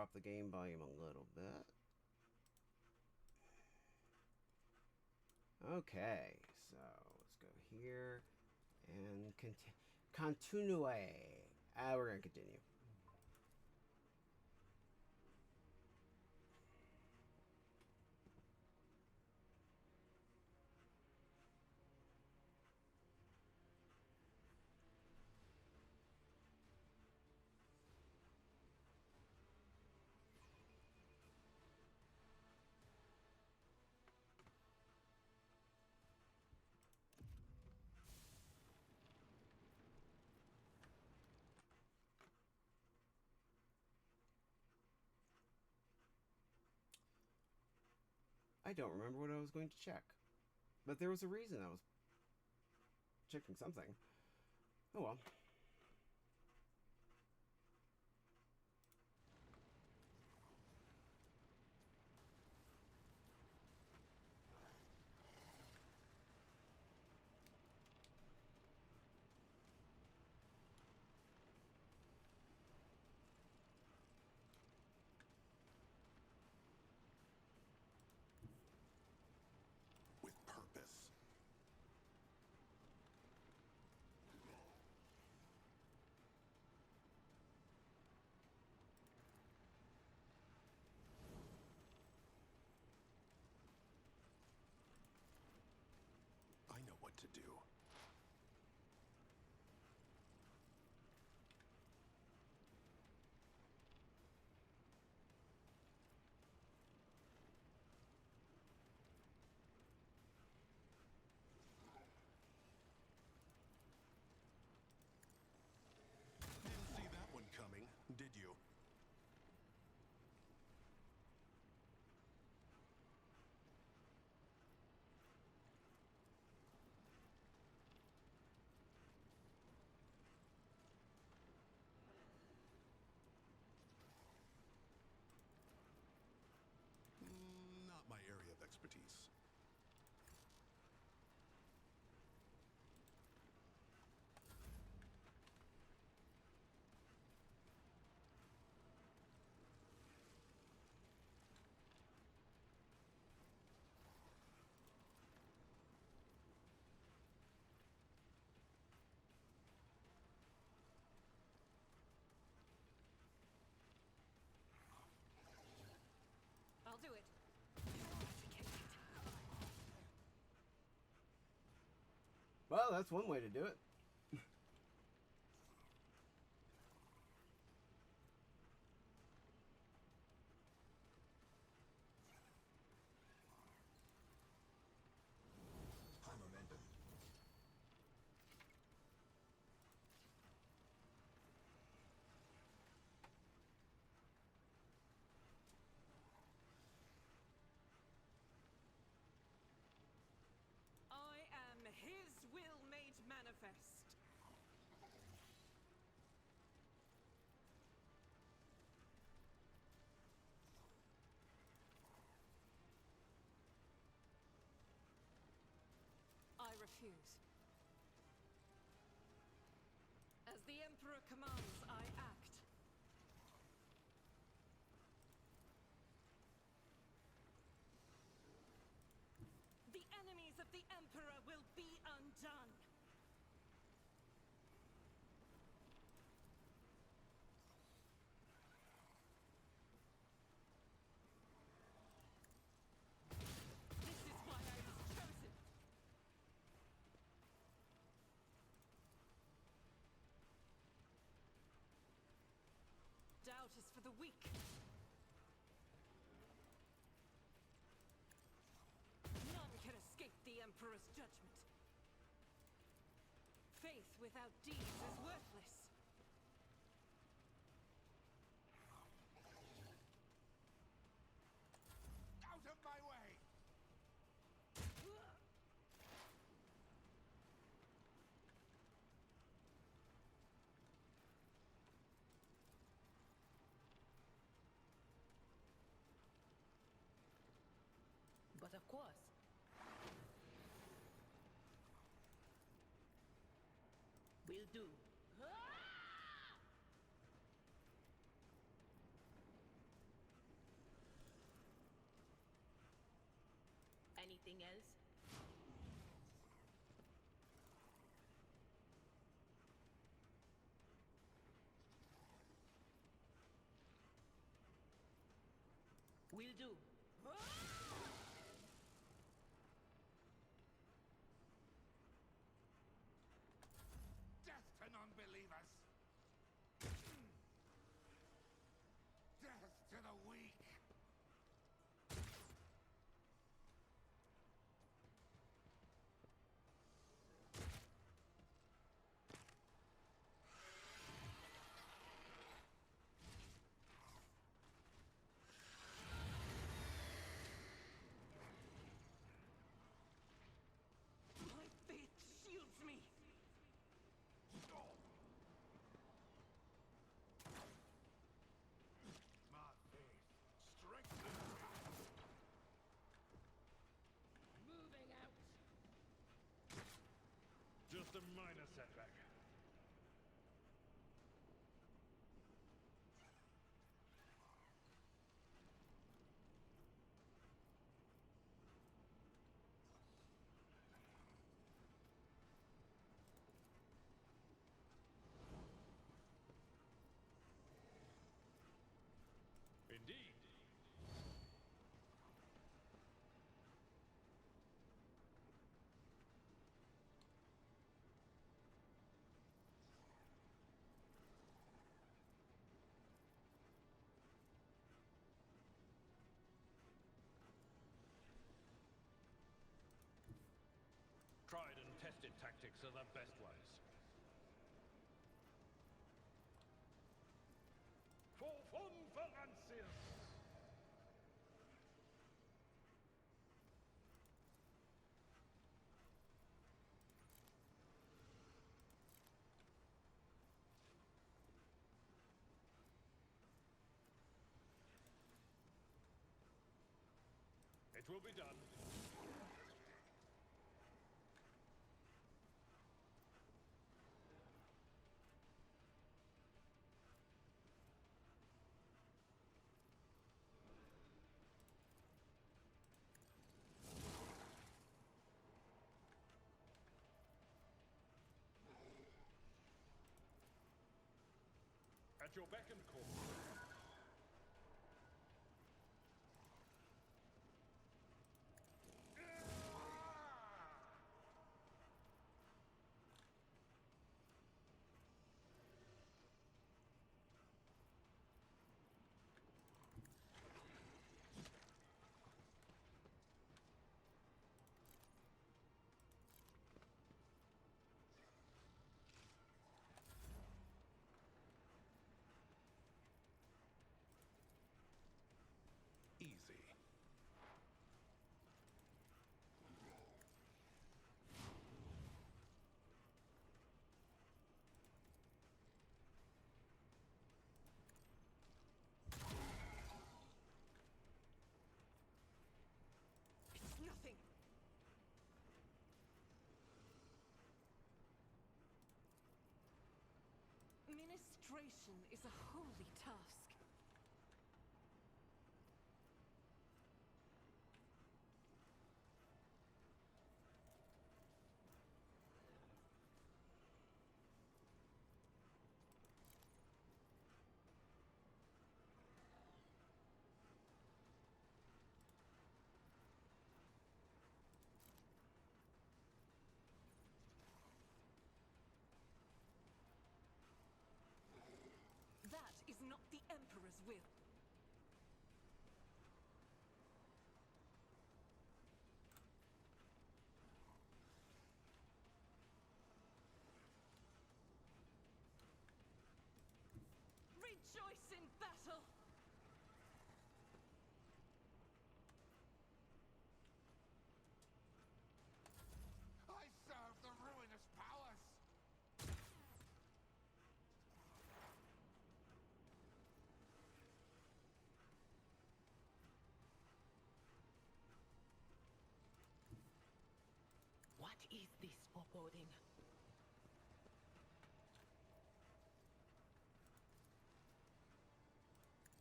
drop the game volume a little bit. Okay, so let's go here and continue. We're gonna continue. I don't remember what I was going to check, but there was a reason I was checking something. Oh well. With purpose. I know what to do. Didn't see that one coming, did you? Not my area of expertise. I'll do it. Well, that's one way to do it. High momentum. I am his will made manifest. I refuse. As the Emperor commands, I act. The enemies of the Emperor will be undone. This is why I was chosen. Doubt is for the weak. None can escape the Emperor's judgment. Faith without deeds is worthless. Out of my way! But of course. Will do. Anything else? Will do. Death to non-believers! Death to the weak! My faith shields me. My faith strengthens me! Moving out. Just a minor setback. Indeed. Tried and tested tactics are the best ways. For von Valencius! It will be done. At your beck and call. Easy. It's nothing. Ministration is a holy task. That is not the Emperor's will. Rejoice in battle! I serve the ruinous powers! What is this foreboding?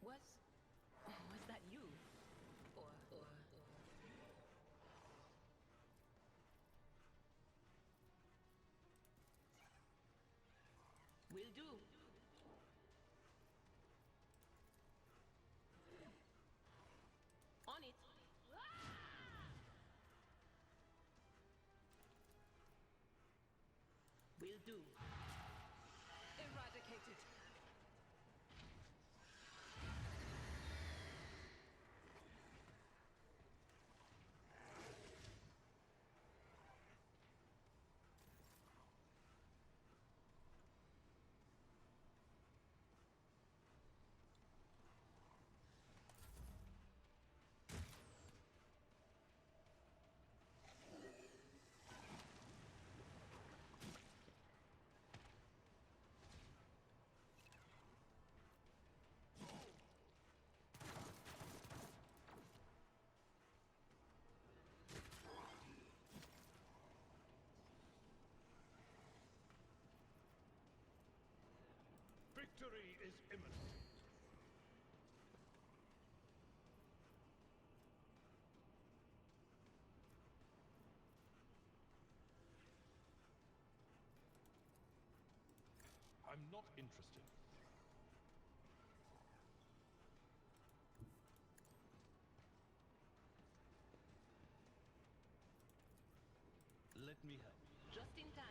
Was that you? Or Will do. On it. Will do. Eradicated. Victory is imminent. I'm not interested. Let me help. Just in time.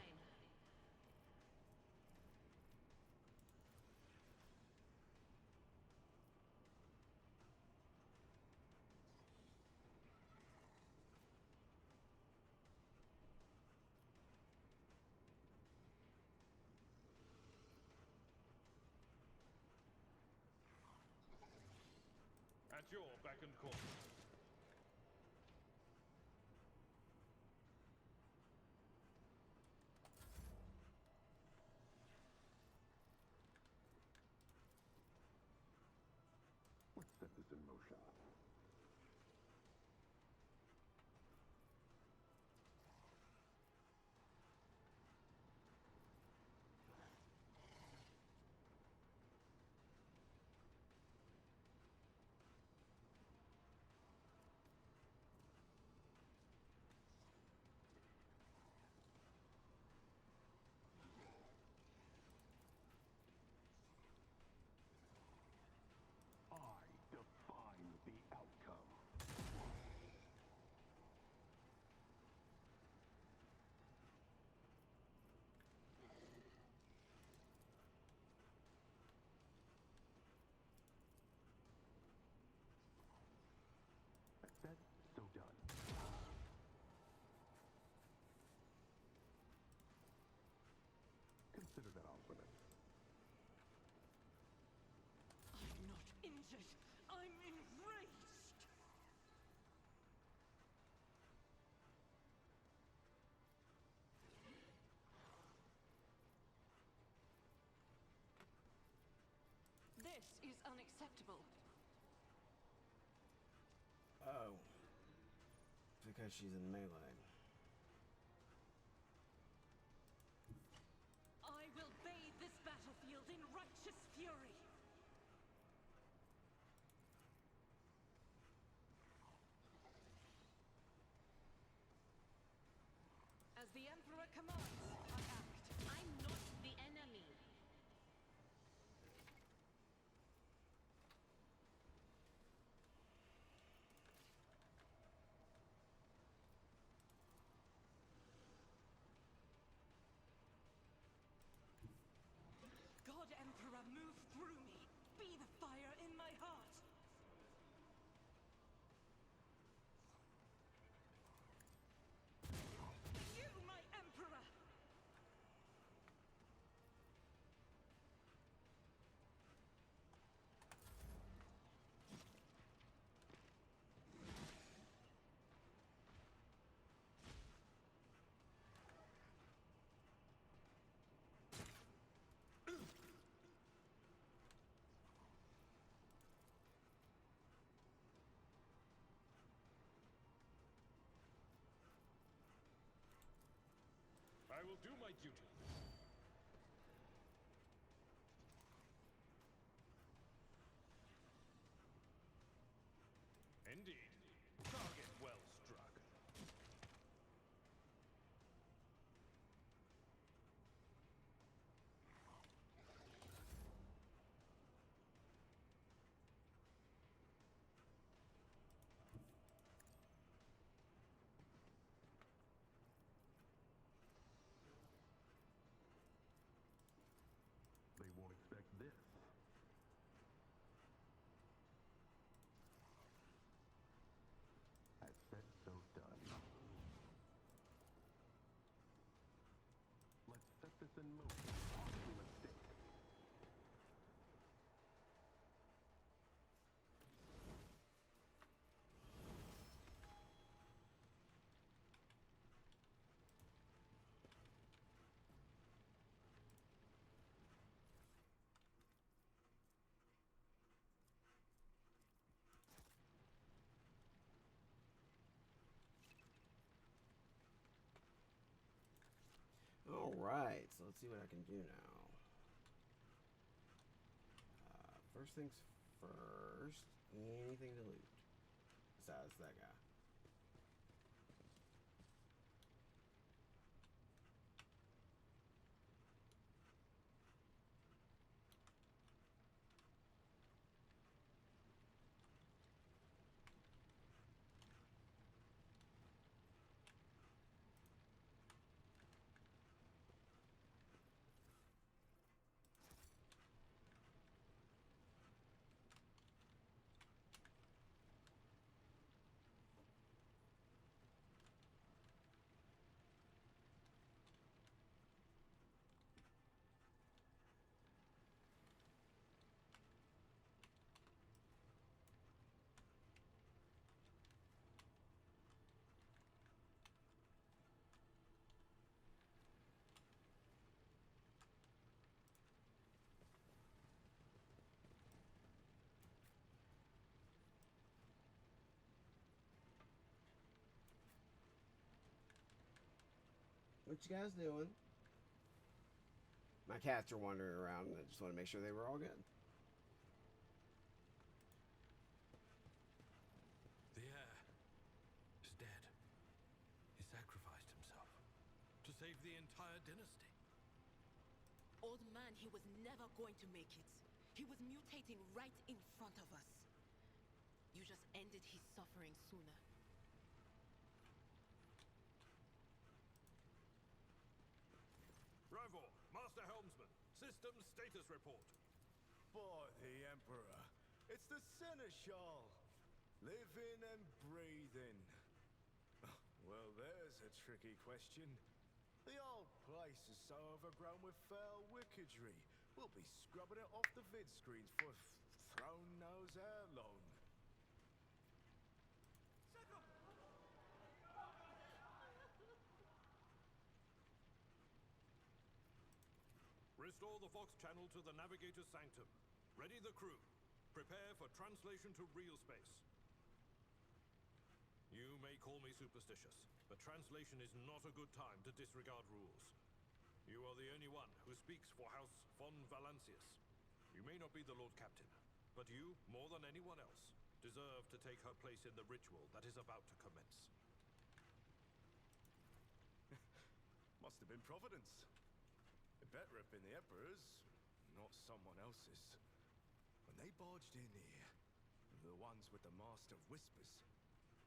At your beck and call. Let's set this in motion. I define the outcome. Said, so done. Consider that off limits. I'm not injured. I'm enraged. This is unacceptable. Oh. Because she's in melee. I will bathe this battlefield in righteous fury. As the Emperor commands, I act. I'm not the enemy. God Emperor, move through me. Be the fire in my heart. You, my Emperor! I will do my duty. Indeed. Target well struck. motion, possibly mistake. Alright, so let's see what I can do now. First things first, anything to loot besides that guy. What you guys doing? My cats are wandering around, and I just want to make sure they were all good. The heir is dead. He sacrificed himself to save the entire dynasty. Old man, he was never going to make it. He was mutating right in front of us. You just ended his suffering sooner. Rivor, Master Helmsman, system status report. By the Emperor, it's the Seneschal. Living and breathing. Well, there's a tricky question. The old place is so overgrown with foul wickedry. We'll be scrubbing it off the vid screens for throne knows how long. Restore the Fox channel to the Navigator's Sanctum. Ready the crew. Prepare for translation to real space. You may call me superstitious, but translation is not a good time to disregard rules. You are the only one who speaks for House von Valancius. You may not be the Lord Captain, but you, more than anyone else, deserve to take her place in the ritual that is about to commence. Must have been Providence. It better have been the Emperor's, not someone else's. When they barged in here, the ones with the Master of Whispers,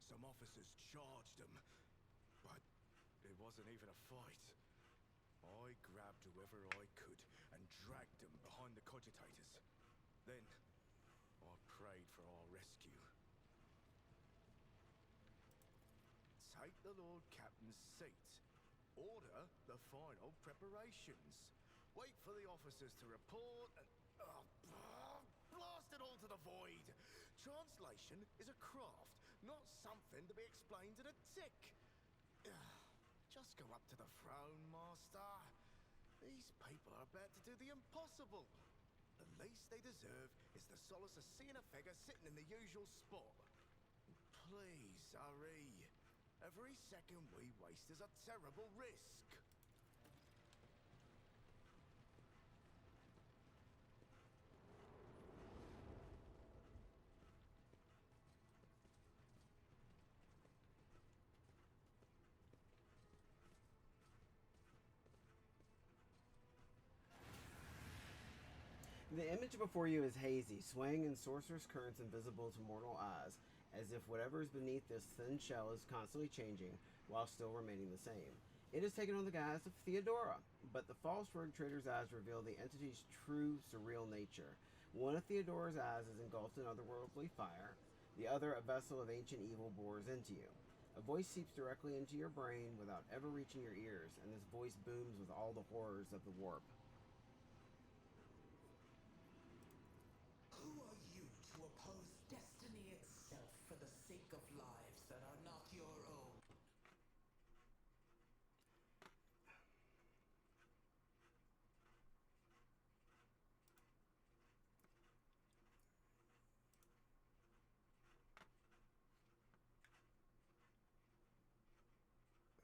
some officers charged them, but it wasn't even a fight. I grabbed whoever I could and dragged them behind the cogitators. Then, I prayed for our rescue. Take the Lord Captain's seat. Order the final preparations. Wait for the officers to report and... blast it all to the void! Translation is a craft, not something to be explained to the tick. Just go up to the throne, Master. These people are about to do the impossible. The least they deserve is the solace of seeing a figure sitting in the usual spot. Please, hurry. Every second we waste is a terrible risk. The image before you is hazy, swaying in sorcerous currents invisible to mortal eyes, as if whatever is beneath this thin shell is constantly changing, while still remaining the same. It has taken on the guise of Theodora, but the false rogue trader's eyes reveal the entity's true, surreal nature. One of Theodora's eyes is engulfed in otherworldly fire, the other a vessel of ancient evil bores into you. A voice seeps directly into your brain without ever reaching your ears, and this voice booms with all the horrors of the warp. Who are you to oppose destiny itself for the sake of lives that are not your own?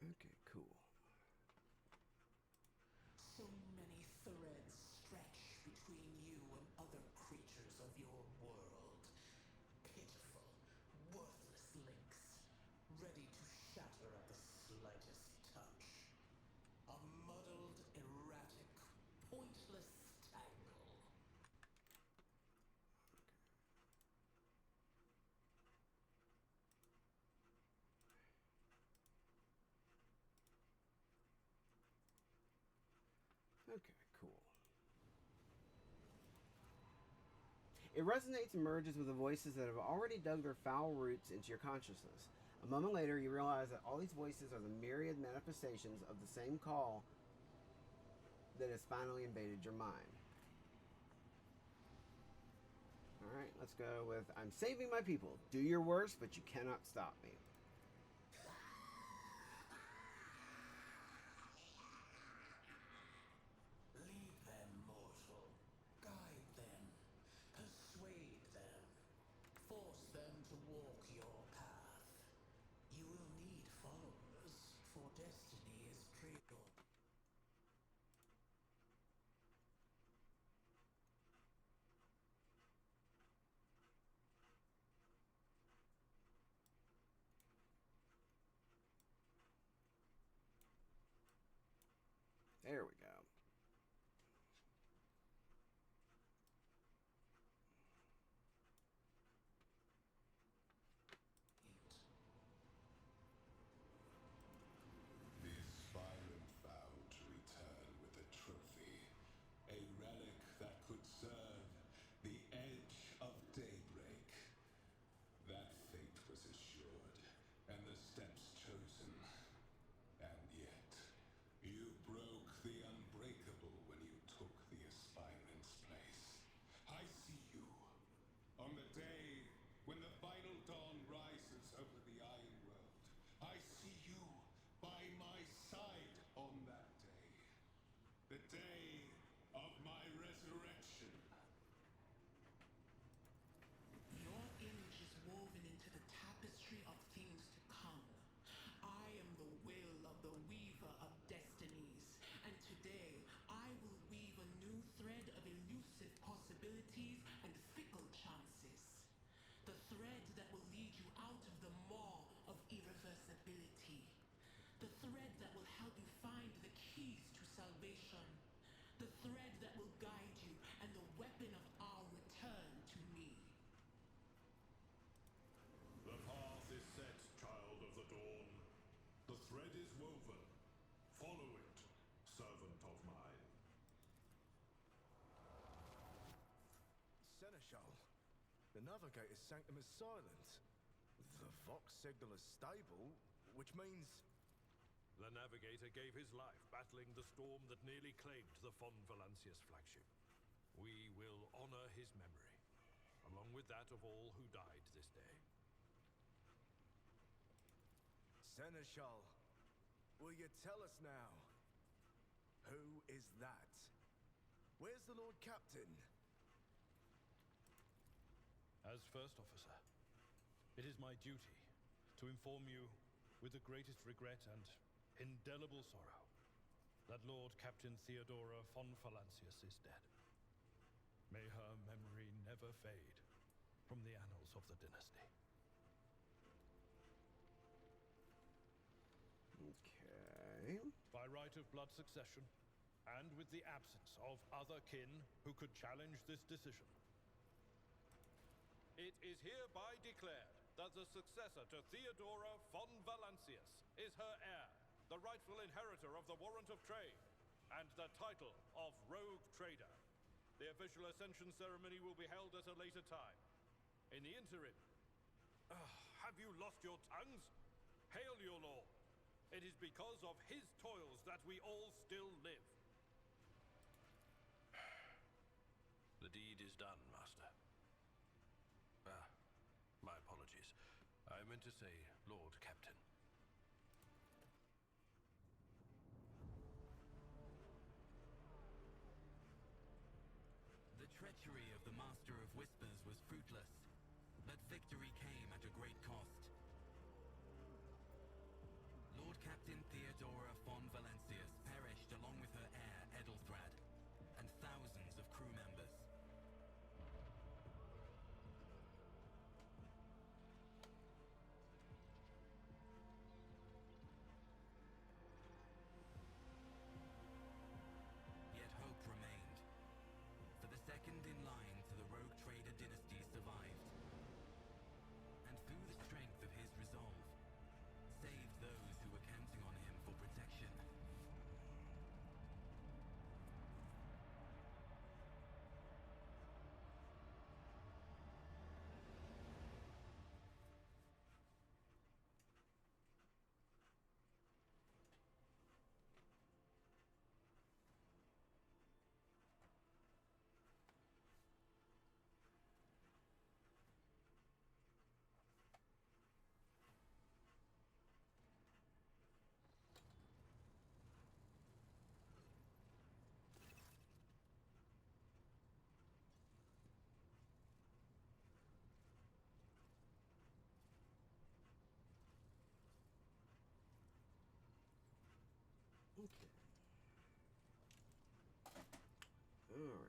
Okay, cool. So many threads stretch between you and other creatures of your world. Pitiful, worthless links, ready to shatter at the slightest touch. A muddled, erratic, pointless tangle. Okay, cool. It resonates and merges with the voices that have already dug their foul roots into your consciousness. A moment later, you realize that all these voices are the myriad manifestations of the same call that has finally invaded your mind. Alright, let's go with I'm saving my people. Do your worst, but you cannot stop me. Lead them, mortal. Guide them. Persuade them. Force them to walk your path. You will need followers, for destiny is pure. There we go. The aspirant vowed to return with a trophy, a relic that could serve the edge of daybreak. That fate was assured, and the steps chosen. And yet, you broke the unbreakable when you took the aspirant's place. I see you. On the day when the final dawn rises over the Iron World, I see you by my side on that day. The day of my resurrection. Your image is woven into the tapestry of things to come. I am the will of the weaver of destinies, and today I will weave a new thread of elusive possibilities and fickle chances. The thread that will lead you out of the maw of irreversibility. The thread that will help you find the keys to salvation. The thread that will guide you and the weapon of our return to me. The path is set, child of the dawn. The thread is woven. Follow it, servant of mine. Seneschal, the Navigator's sanctum is silent. The Vox Signaler's stable, which means... The Navigator gave his life battling the storm that nearly claimed the Von Valancius flagship. We will honor his memory, along with that of all who died this day. Seneschal, will you tell us now? Who is that? Where's the Lord Captain? As First Officer, it is my duty to inform you with the greatest regret and indelible sorrow that Lord Captain Theodora von Valancius is dead. May her memory never fade from the annals of the dynasty. Okay. By right of blood succession, and with the absence of other kin who could challenge this decision, it is hereby declared that the successor to Theodora von Valancius is her heir, the rightful inheritor of the warrant of trade, and the title of Rogue Trader. The official ascension ceremony will be held at a later time. In the interim, have you lost your tongues? Hail your lord! It is because of his toils that we all still live. The deed is done, Master. Ah, my apologies. I meant to say Lord Captain. The treachery of the Master of Whispers was fruitless, but victory came at a great cost. Lord Captain Theodora von Valancius perished along with her heir, Edelthrad, and thousands of crew members. Yet hope remained, for the second in line to the rogue trader dynasty survived, and through the strength of his resolve, saved those who were counting on him for protection. Okay. Alright.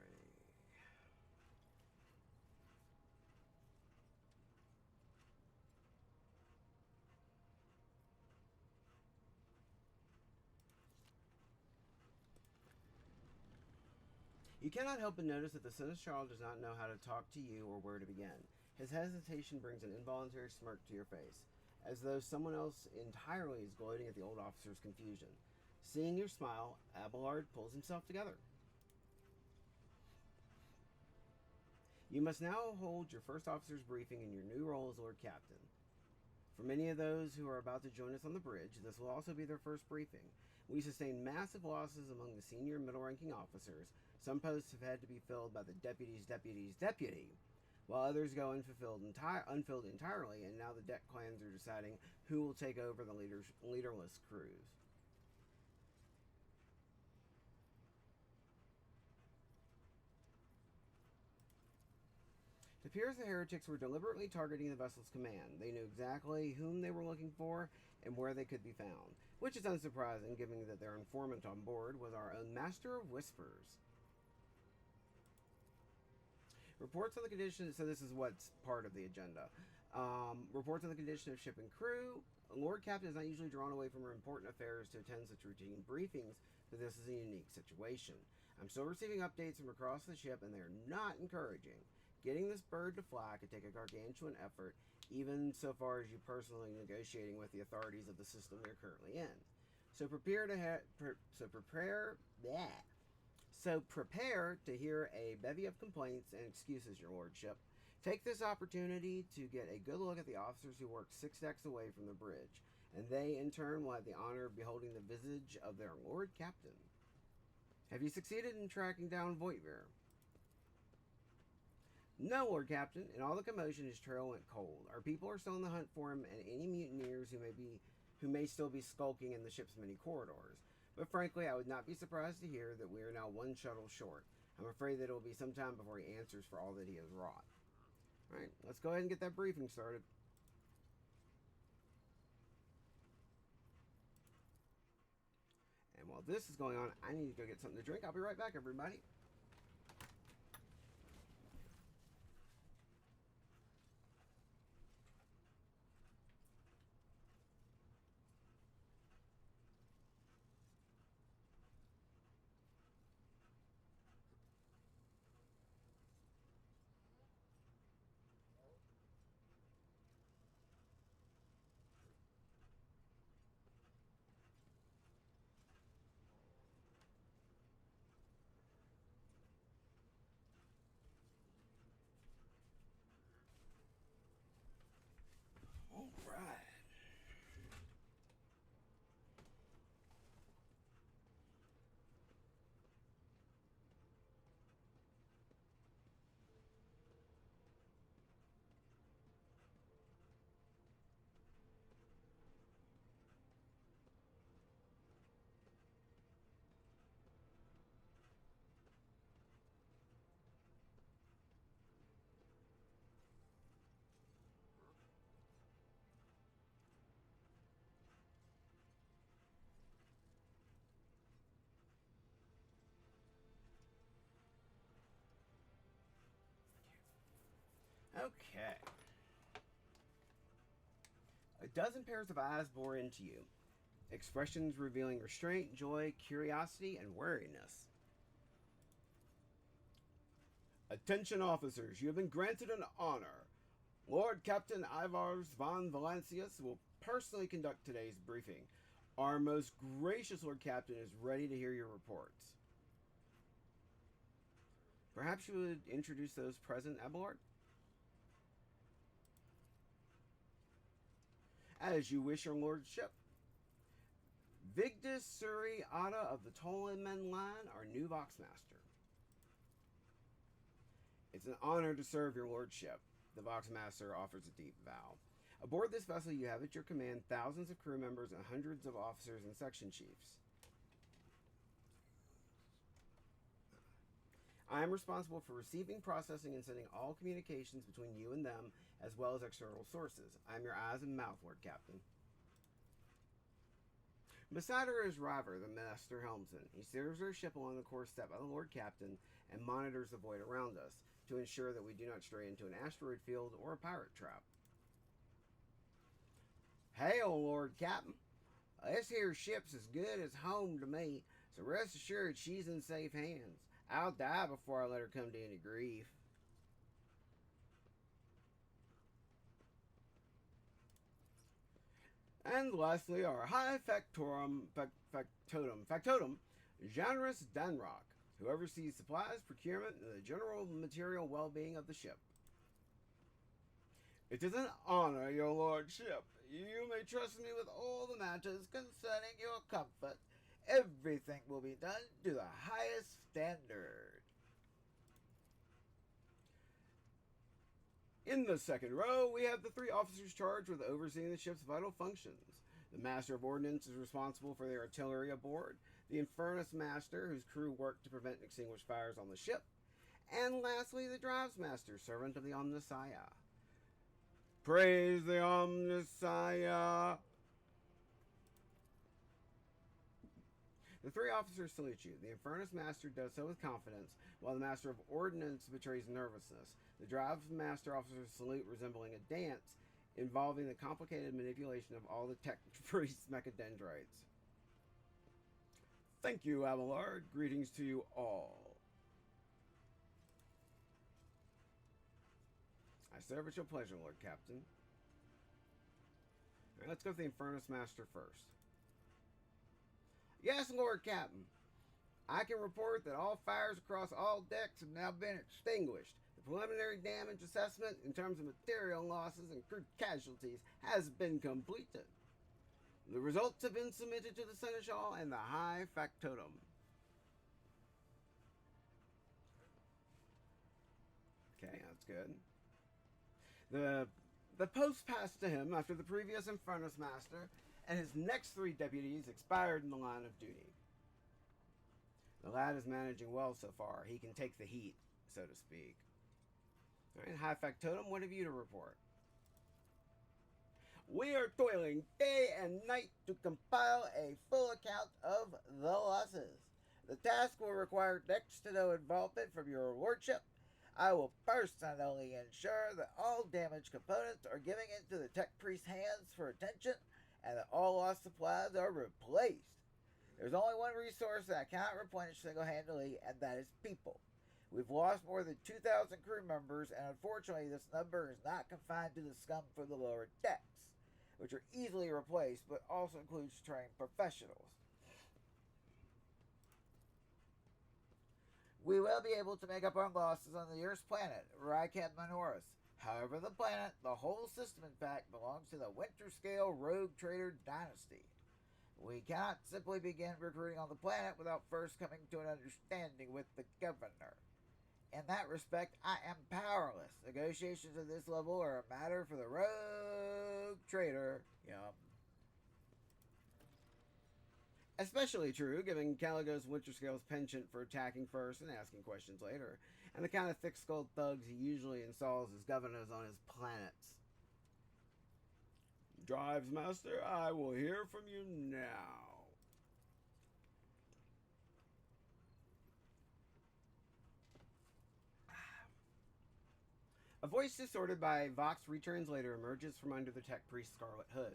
You cannot help but notice that the Seneschal does not know how to talk to you or where to begin. His hesitation brings an involuntary smirk to your face, as though someone else entirely is gloating at the old officer's confusion. Seeing your smile, Abelard pulls himself together. You must now hold your first officer's briefing in your new role as Lord Captain. For many of those who are about to join us on the bridge, this will also be their first briefing. We sustained massive losses among the senior and middle-ranking officers. Some posts have had to be filled by the deputy, while others go unfilled entirely, and now the deck clans are deciding who will take over the leaderless crews. It appears the heretics were deliberately targeting the vessel's command. They knew exactly whom they were looking for and where they could be found, which is unsurprising given that their informant on board was our own Master of Whispers. Reports on the condition, so this is what's part of the agenda. Reports on the condition of ship and crew. Lord Captain is not usually drawn away from important affairs to attend such routine briefings, but this is a unique situation. I'm still receiving updates from across the ship, and they are not encouraging. Getting this bird to fly could take a gargantuan effort, even so far as you personally negotiating with the authorities of the system they're currently in. So prepare to hear a bevy of complaints and excuses, your lordship. Take this opportunity to get a good look at the officers who work 6 decks away from the bridge, and they in turn will have the honor of beholding the visage of their Lord Captain. Have you succeeded in tracking down Voitvir? No, Lord Captain. In all the commotion, his trail went cold. Our people are still on the hunt for him and any mutineers who may still be skulking in the ship's many corridors. But frankly, I would not be surprised to hear that we are now one shuttle short. I'm afraid that it will be some time before he answers for all that he has wrought. Alright, let's go ahead and get that briefing started. And while this is going on, I need to go get something to drink. I'll be right back, everybody. Okay. A dozen pairs of eyes bore into you, expressions revealing restraint, joy, curiosity, and wariness. Attention officers, you have been granted an honor. Lord Captain Ivars von Valancius will personally conduct today's briefing. Our most gracious Lord Captain is ready to hear your reports. Perhaps you would introduce those present, Abelard? As you wish, your lordship. Vigdis Suri Ada of the Tolman line, our new Voxmaster. It's an honor to serve your lordship. The Voxmaster offers a deep bow. Aboard this vessel, you have at your command thousands of crew members and hundreds of officers and section chiefs. I am responsible for receiving, processing, and sending all communications between you and them, as well as external sources. I am your eyes and mouth, Lord Captain. Beside her is River, the master helmsman. He steers our ship along the course set by the Lord Captain and monitors the void around us to ensure that we do not stray into an asteroid field or a pirate trap. Hail, Lord Captain. This here ship's as good as home to me, so rest assured she's in safe hands. I'll die before I let her come to any grief. And lastly, our High Factotum, Janris Danrock, who oversees supplies, procurement, and the general material well-being of the ship. It is an honor, your lordship. You may trust me with all the matters concerning your comfort. Everything will be done to the highest standard. In the second row, we have the three officers charged with overseeing the ship's vital functions. The Master of Ordnance is responsible for the artillery aboard, the Infernus Master, whose crew work to prevent and extinguish fires on the ship, and lastly, the Drives Master, servant of the Omnissiah. Praise the Omnissiah! The three officers salute you. The Infernus Master does so with confidence, while the Master of Ordnance betrays nervousness. The Drive Master officers salute resembling a dance, involving the complicated manipulation of all the tech priest mechadendrites. Thank you, Abelard. Greetings to you all. I serve at your pleasure, Lord Captain. Alright, let's go with the Infernus Master first. Yes, Lord Captain. I can report that all fires across all decks have now been extinguished. The preliminary damage assessment in terms of material losses and crew casualties has been completed. The results have been submitted to the Seneschal and the High Factotum. Okay, that's good. The post passed to him after the previous Infernus Master and his next three deputies expired in the line of duty. The lad is managing well so far. He can take the heat, so to speak. Alright, High Factotum, what have you to report? We are toiling day and night to compile a full account of the losses. The task will require next to no involvement from your lordship. I will personally ensure that all damaged components are given into the tech priest's hands for attention and that all lost supplies are replaced. There's only one resource that I cannot replenish single-handedly, and that is people. We've lost more than 2,000 crew members, and unfortunately this number is not confined to the scum for the lower decks, which are easily replaced, but also includes trained professionals. We will be able to make up our losses on the nearest planet, Rycat Minoris. However, the planet, the whole system in fact, belongs to the Winterscale Rogue Trader Dynasty. We cannot simply begin recruiting on the planet without first coming to an understanding with the governor. In that respect, I am powerless. Negotiations at this level are a matter for the Rogue Trader. Especially true, given Caligos Winterscale's penchant for attacking first and asking questions later, and the kind of thick-skulled thugs he usually installs as governors on his planets. Drives Master, I will hear from you now. A voice distorted by a Vox retranslator emerges from under the tech priest's scarlet hood.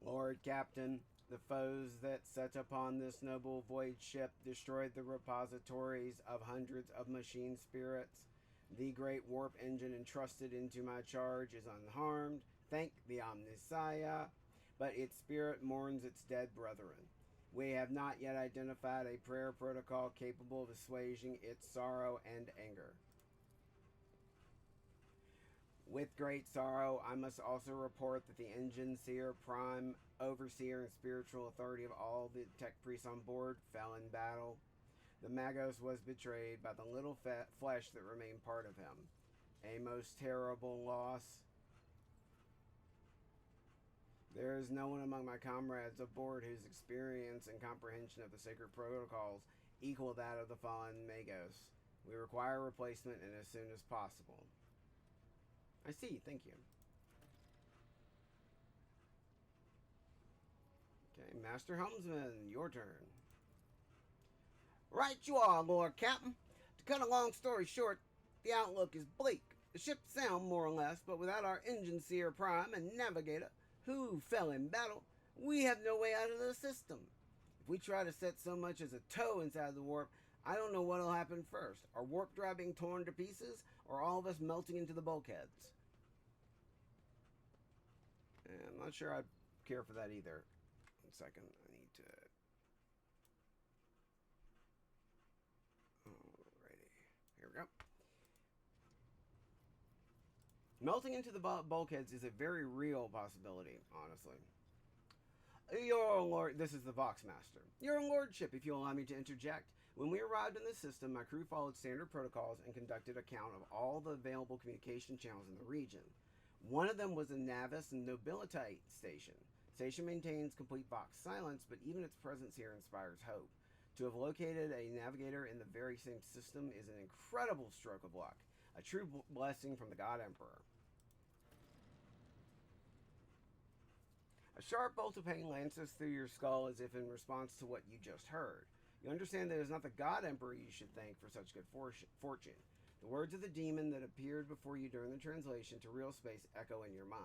Lord Captain, the foes that set upon this noble void ship destroyed the repositories of hundreds of machine spirits. The great warp engine entrusted into my charge is unharmed, thank the Omnissiah, but its spirit mourns its dead brethren. We have not yet identified a prayer protocol capable of assuaging its sorrow and anger. With great sorrow, I must also report that the Engine Seer, Prime, Overseer, and Spiritual Authority of all the tech priests on board fell in battle. The Magos was betrayed by the little flesh that remained part of him. A most terrible loss. There is no one among my comrades aboard whose experience and comprehension of the sacred protocols equal that of the fallen Magos. We require a replacement and as soon as possible. I see, thank you. Okay, Master Helmsman, your turn. Right you are, Lord Captain. To cut a long story short, the outlook is bleak. The ship's sound, more or less, but without our Engine Seer Prime and Navigator, who fell in battle, we have no way out of the system. If we try to set so much as a toe inside the warp, I don't know what'll happen first. Our warp drive being torn to pieces, or all of us melting into the bulkheads? I'm not sure I'd care for that either. 1 second, I need to... Alrighty, here we go. Melting into the bulkheads is a very real possibility, honestly. Your Lord, this is the Vox Master. Your Lordship, if you'll allow me to interject. When we arrived in the system, my crew followed standard protocols and conducted a count of all the available communication channels in the region. One of them was a Navis and Nobilite station. The station maintains complete Vox silence, but even its presence here inspires hope. To have located a navigator in the very same system is an incredible stroke of luck. A true blessing from the God Emperor. A sharp bolt of pain lances through your skull as if in response to what you just heard. You understand that it is not the God Emperor you should thank for such good fortune. The words of the demon that appeared before you during the translation to real space echo in your mind.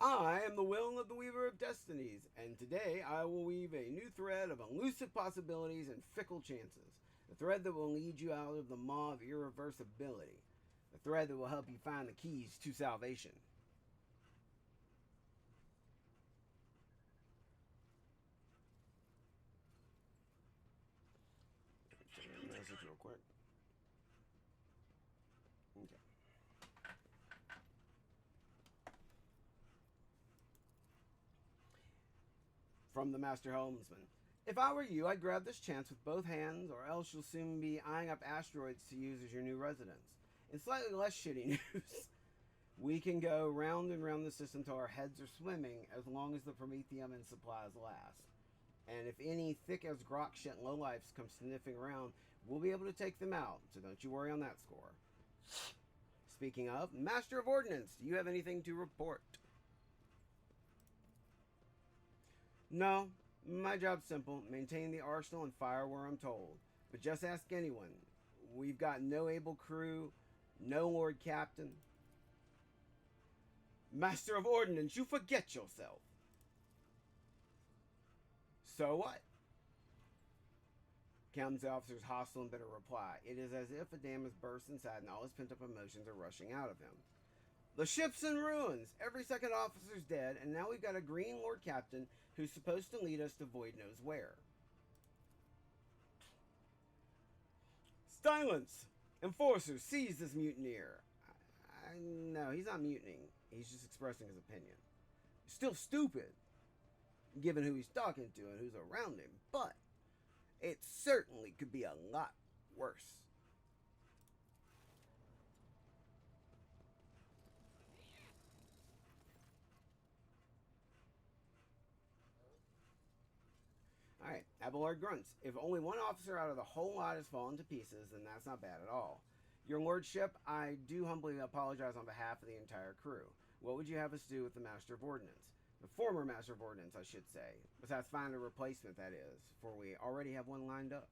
I am the will of the Weaver of Destinies, and today I will weave a new thread of elusive possibilities and fickle chances. The thread that will lead you out of the maw of irreversibility. The thread that will help you find the keys to salvation. Message real quick. Okay. From the Master Helmsman. If I were you, I'd grab this chance with both hands, or else you'll soon be eyeing up asteroids to use as your new residence. In slightly less shitty news, we can go round and round the system till our heads are swimming, as long as the Promethium and supplies last. And if any thick-as-grock shit lowlifes come sniffing around, we'll be able to take them out, so don't you worry on that score. Speaking of, Master of Ordnance, do you have anything to report? No, my job's simple. Maintain the arsenal and fire where I'm told. But just ask anyone. We've got no able crew, no Lord Captain. Master of Ordnance, you forget yourself. So what? Comes the officer's hostile and bitter reply. It is as if a dam has burst inside and all his pent-up emotions are rushing out of him. The ship's in ruins. Every second officer's dead, and now we've got a green Lord Captain who's supposed to lead us to void knows where. Silence! Enforcers, seize this mutineer. No, he's not mutinying. He's just expressing his opinion. Still stupid, given who he's talking to and who's around him, but it certainly could be a lot worse. Alright, Abelard grunts. If only one officer out of the whole lot has fallen to pieces, then that's not bad at all. Your Lordship, I do humbly apologize on behalf of the entire crew. What would you have us do with the Master of Ordnance? The former Master of Ordnance, I should say. Besides find a replacement, that is, for we already have one lined up.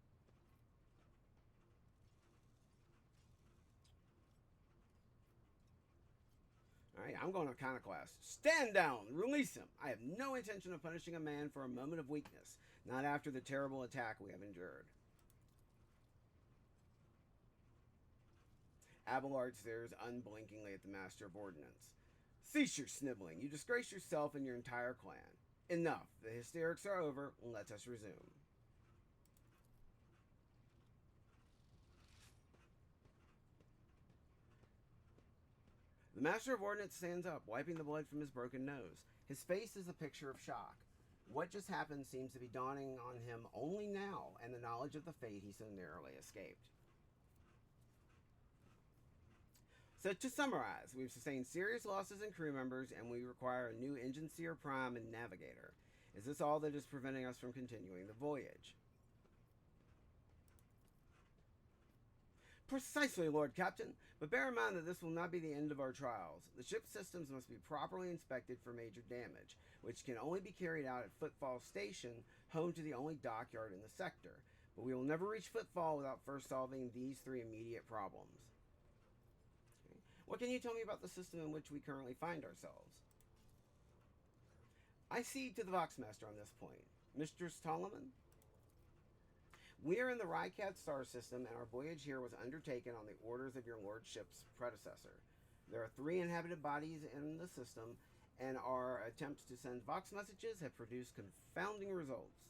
Alright, I'm going iconoclast. Stand down! Release him! I have no intention of punishing a man for a moment of weakness, not after the terrible attack we have endured. Abelard stares unblinkingly at the Master of Ordnance. Cease your sniveling. You disgrace yourself and your entire clan. Enough. The hysterics are over. Let us resume. The Master of Ordnance stands up, wiping the blood from his broken nose. His face is a picture of shock. What just happened seems to be dawning on him only now, and the knowledge of the fate he so narrowly escaped. So to summarize, we've sustained serious losses in crew members, and we require a new engine seer prime and navigator. Is this all that is preventing us from continuing the voyage? Precisely, Lord Captain, but bear in mind that this will not be the end of our trials. The ship's systems must be properly inspected for major damage, which can only be carried out at Footfall Station, home to the only dockyard in the sector. But we will never reach Footfall without first solving these three immediate problems. Okay. What can you tell me about the system in which we currently find ourselves? I cede to the Voxmaster on this point. Mistress Ptolemy? We are in the Rycat star system, and our voyage here was undertaken on the orders of your lordship's predecessor. There are 3 inhabited bodies in the system, and our attempts to send Vox messages have produced confounding results.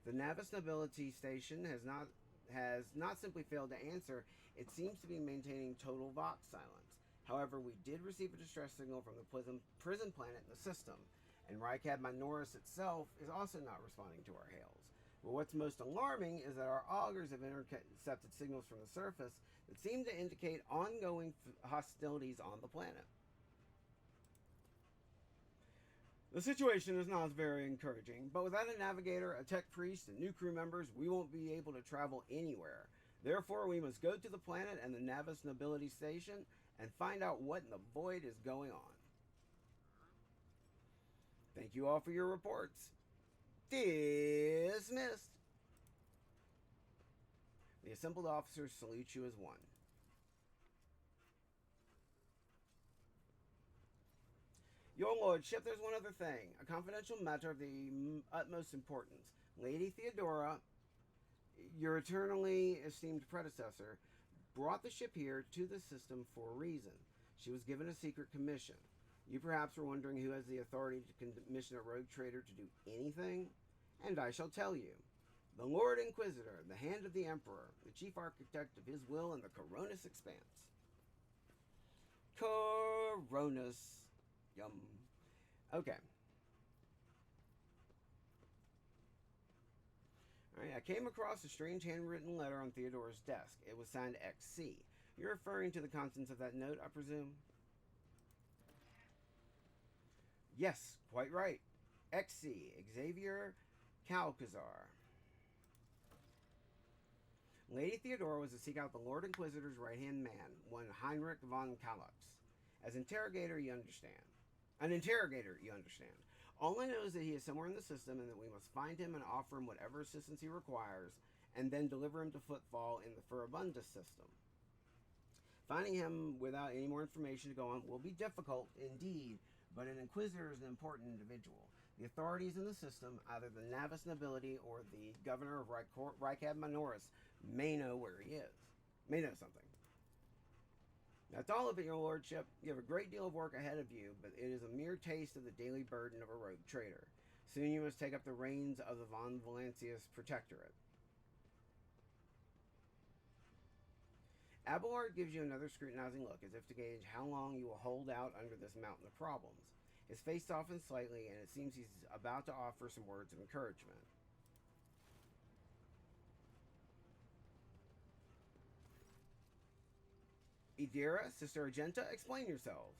The Navis Nobility Station has not simply failed to answer, it seems to be maintaining total Vox silence. However, we did receive a distress signal from the prison planet in the system, and Rykad Minoris itself is also not responding to our hails. But what's most alarming is that our augurs have intercepted signals from the surface that seem to indicate ongoing hostilities on the planet. The situation is not very encouraging, but without a navigator, a tech priest, and new crew members, we won't be able to travel anywhere. Therefore, we must go to the planet and the Navis Nobility Station and find out what in the void is going on. Thank you all for your reports. Dismissed. The assembled officers salute you as one. Your lordship, there's one other thing. A confidential matter of the utmost importance. Lady Theodora, your eternally esteemed predecessor, brought the ship here to the system for a reason. She was given a secret commission. You perhaps were wondering who has the authority to commission a rogue trader to do anything? And I shall tell you. The Lord Inquisitor, the hand of the Emperor, the chief architect of his will in the Coronis Expanse. Coronis. Yum. Okay. Alright, I came across a strange handwritten letter on Theodora's desk. It was signed XC. You're referring to the contents of that note, I presume? Yes, quite right. XC, Xavier Calcazar. Lady Theodora was to seek out the Lord Inquisitor's right-hand man, one Heinrich von Kalax. As interrogator, you understand. An interrogator, you understand. All I know is that he is somewhere in the system and that we must find him and offer him whatever assistance he requires, and then deliver him to Footfall in the Furibunda system. Finding him without any more information to go on will be difficult, indeed, but an Inquisitor is an important individual. The authorities in the system, either the Navis Nobility or the Governor of Rykad Minoris, may know where he is. May know something. That's all of it, your lordship. You have a great deal of work ahead of you, but it is a mere taste of the daily burden of a rogue trader. Soon you must take up the reins of the Von Valancius Protectorate. Abelard gives you another scrutinizing look, as if to gauge how long you will hold out under this mountain of problems. His face softens slightly, and it seems he's about to offer some words of encouragement. Idira, Sister Argenta, explain yourselves.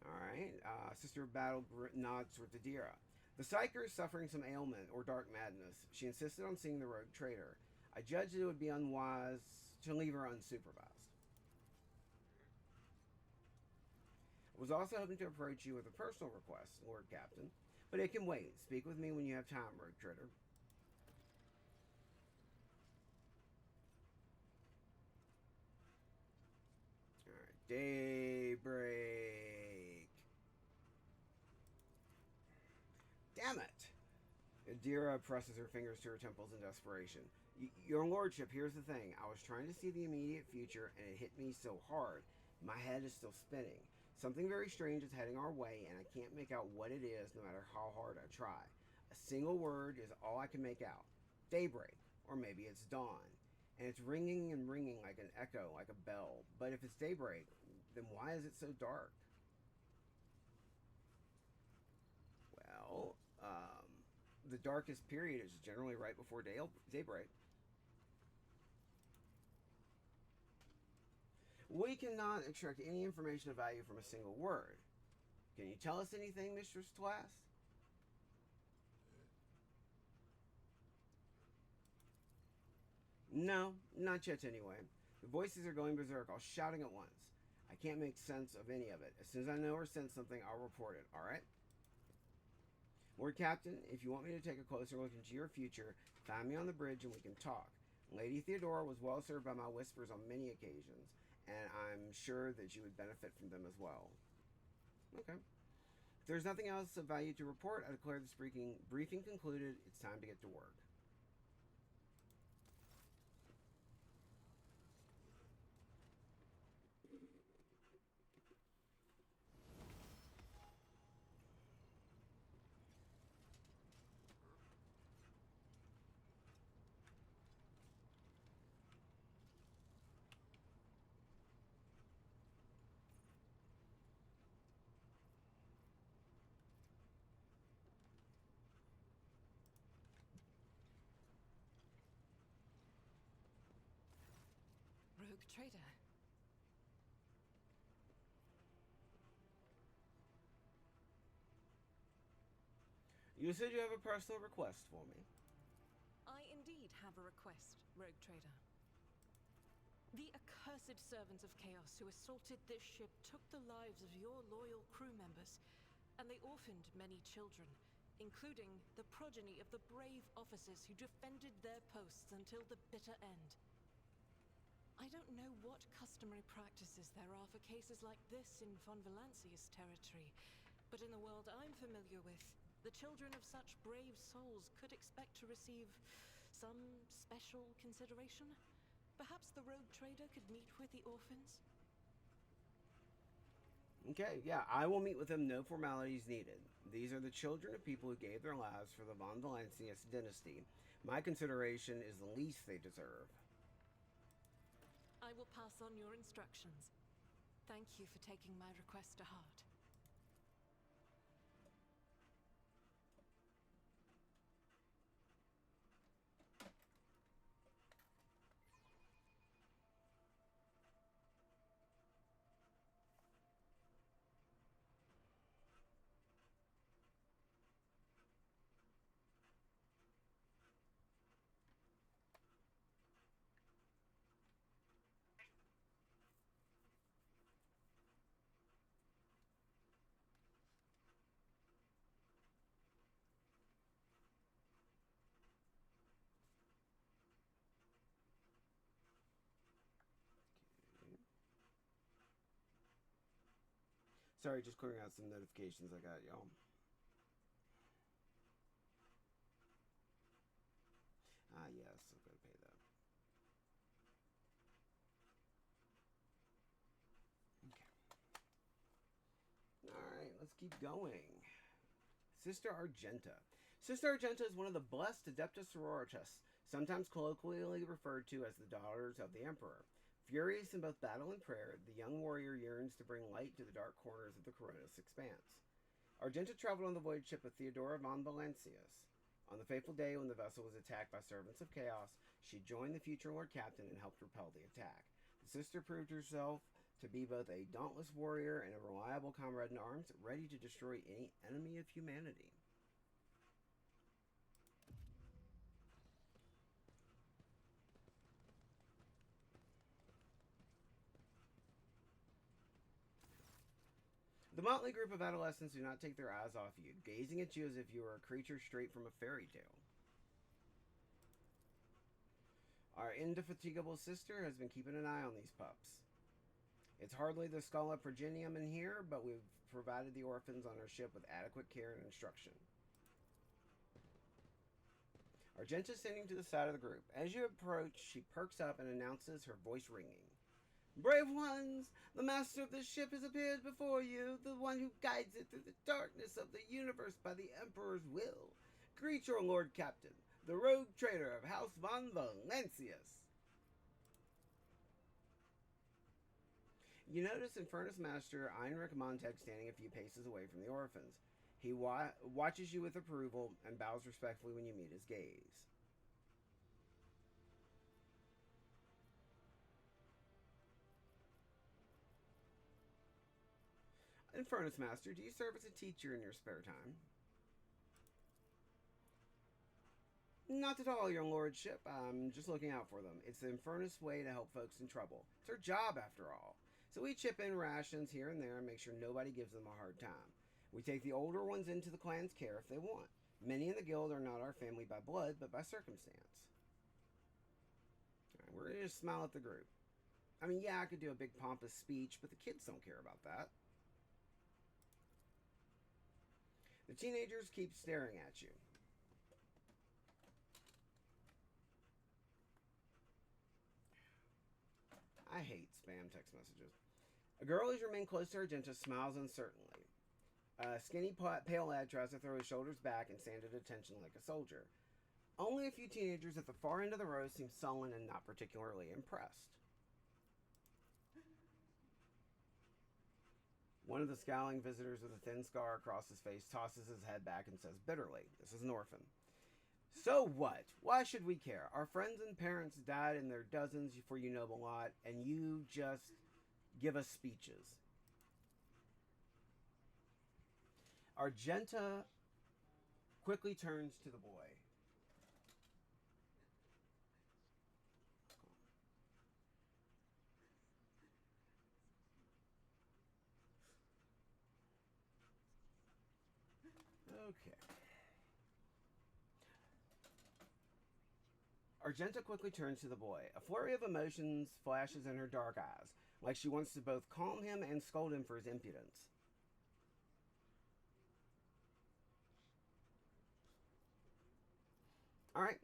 Alright, Sister Battle nods towards Idira. The Psyker is suffering some ailment or dark madness. She insisted on seeing the rogue trader. I judged it would be unwise to leave her unsupervised. I was also hoping to approach you with a personal request, Lord Captain, but it can wait. Speak with me when you have time, rogue trader. Daybreak. Damn it! Adira presses her fingers to her temples in desperation. Your lordship, here's the thing. I was trying to see the immediate future, and it hit me so hard. My head is still spinning. Something very strange is heading our way, and I can't make out what it is no matter how hard I try. A single word is all I can make out. Daybreak. Or maybe it's dawn. And it's ringing and ringing like an echo, like a bell. But if it's daybreak, then why is it so dark? Well, the darkest period is generally right before daybreak. We cannot extract any information of value from a single word. Can you tell us anything, Mistress Twass? No, not yet anyway. The voices are going berserk, all shouting at once. I can't make sense of any of it. As soon as I know or sense something, I'll report it, alright? Lord Captain, if you want me to take a closer look into your future, find me on the bridge and we can talk. Lady Theodora was well served by my whispers on many occasions, and I'm sure that you would benefit from them as well. Okay. If there's nothing else of value to report, I declare this briefing concluded. It's time to get to work. Rogue trader. You said you have a personal request for me. I indeed have a request, Rogue Trader. The accursed servants of chaos who assaulted this ship took the lives of your loyal crew members, and they orphaned many children, including the progeny of the brave officers who defended their posts until the bitter end. I don't know what customary practices there are for cases like this in Von Valancius territory, but in the world I'm familiar with, the children of such brave souls could expect to receive some special consideration. Perhaps the rogue trader could meet with the orphans? Okay, yeah, I will meet with them, no formalities needed. These are the children of people who gave their lives for the Von Valancius dynasty. My consideration is the least they deserve. I will pass on your instructions. Thank you for taking my request to heart. Sorry, just clearing out some notifications I got, y'all. Ah, yes, I've got to pay that. Okay. Alright, let's keep going. Sister Argenta. Sister Argenta is one of the blessed Adeptus Sororitas, sometimes colloquially referred to as the Daughters of the Emperor. Furious in both battle and prayer, the young warrior yearns to bring light to the dark corners of the Coronis expanse. Argenta traveled on the voyage ship of Theodora von Valancius. On the fateful day when the vessel was attacked by servants of chaos, she joined the future Lord Captain and helped repel the attack. The sister proved herself to be both a dauntless warrior and a reliable comrade in arms, ready to destroy any enemy of humanity. The motley group of adolescents do not take their eyes off you, gazing at you as if you were a creature straight from a fairy tale. Our indefatigable sister has been keeping an eye on these pups. It's hardly the Scala Progenium in here, but we've provided the orphans on our ship with adequate care and instruction. Argenta's standing to the side of the group. As you approach, she perks up and announces, her voice ringing. Brave ones, the master of this ship has appeared before you, the one who guides it through the darkness of the universe by the Emperor's will. Greet your Lord Captain, the rogue trader of House von Valancius. You notice Infernus Master Heinrich Montag standing a few paces away from the orphans. He watches you with approval and bows respectfully when you meet his gaze. Infernus Master, do you serve as a teacher in your spare time? Not at all, your lordship. I'm just looking out for them. It's the Infernus way to help folks in trouble. It's our job, after all. So we chip in rations here and there and make sure nobody gives them a hard time. We take the older ones into the clan's care if they want. Many in the guild are not our family by blood, but by circumstance. All right, we're going to just smile at the group. I mean, yeah, I could do a big pompous speech, but the kids don't care about that. The teenagers keep staring at you. I hate spam text messages. A girl who's remained close to Argenta smiles uncertainly. A skinny, pale lad tries to throw his shoulders back and stand at attention like a soldier. Only a few teenagers at the far end of the row seem sullen and not particularly impressed. One of the scowling visitors with a thin scar across his face tosses his head back and says bitterly, "This is an orphan." So what? Why should we care? Our friends and parents died in their dozens for you noble lot, and you just give us speeches. Argenta quickly turns to the boy. Okay. Argenta quickly turns to the boy. A flurry of emotions flashes in her dark eyes, like she wants to both calm him and scold him for his impudence. Alright,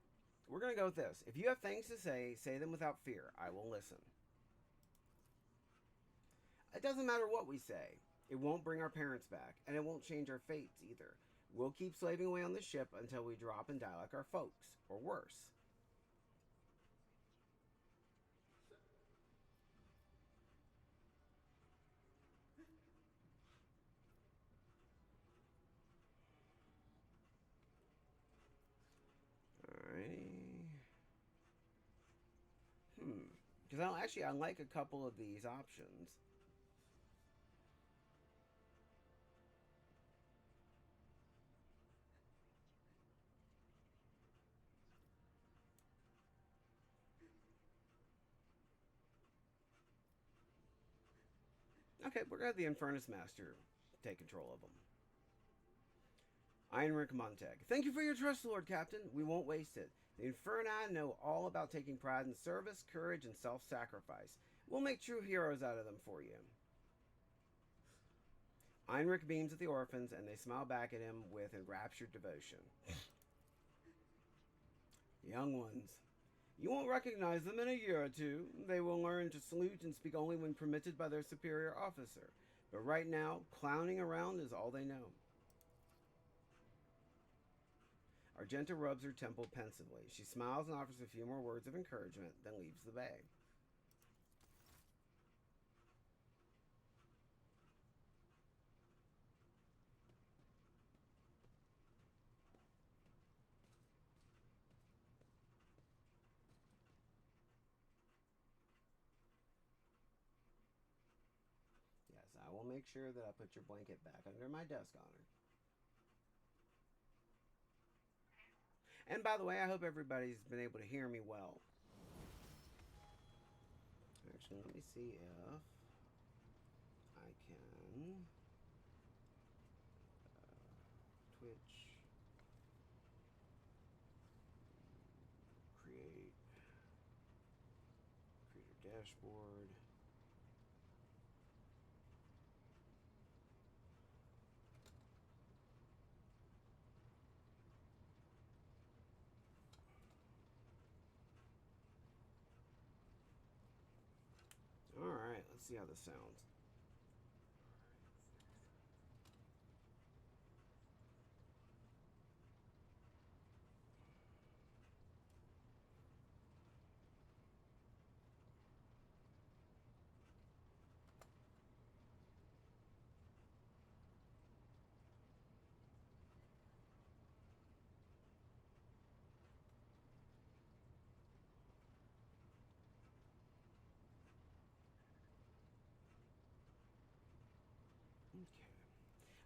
we're going to go with this. If you have things to say them without fear. I will listen. It doesn't matter what we say. It won't bring our parents back, and it won't change our fates either. We'll keep slaving away on the ship until we drop and die like our folks, or worse. Because I like a couple of these options. Okay, we're going to have the Infernus Master take control of them. Heinrich Montag. Thank you for your trust, Lord Captain. We won't waste it. The Inferni know all about taking pride in service, courage, and self-sacrifice. We'll make true heroes out of them for you. Heinrich beams at the orphans, and they smile back at him with enraptured devotion. Young ones. You won't recognize them in a year or two. They will learn to salute and speak only when permitted by their superior officer. But right now, clowning around is all they know. Argenta rubs her temple pensively. She smiles and offers a few more words of encouragement, then leaves the bay. Yes, I will make sure that I put your blanket back under my desk, Honor. And by the way, I hope everybody's been able to hear me well. Actually, let me see if I can Twitch creator dashboard. see how this sounds. Okay.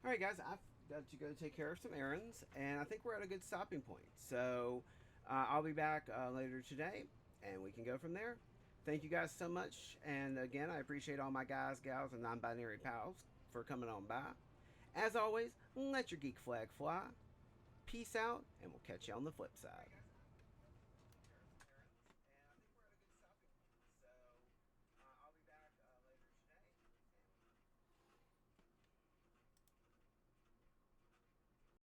All right, guys. I've got to go take care of some errands, and I think we're at a good stopping point. So I'll be back later today, and we can go from there. Thank you guys so much, and again, I appreciate all my guys, gals, and non-binary pals for coming on by. As always, let your geek flag fly. Peace out, and we'll catch you on the flip side.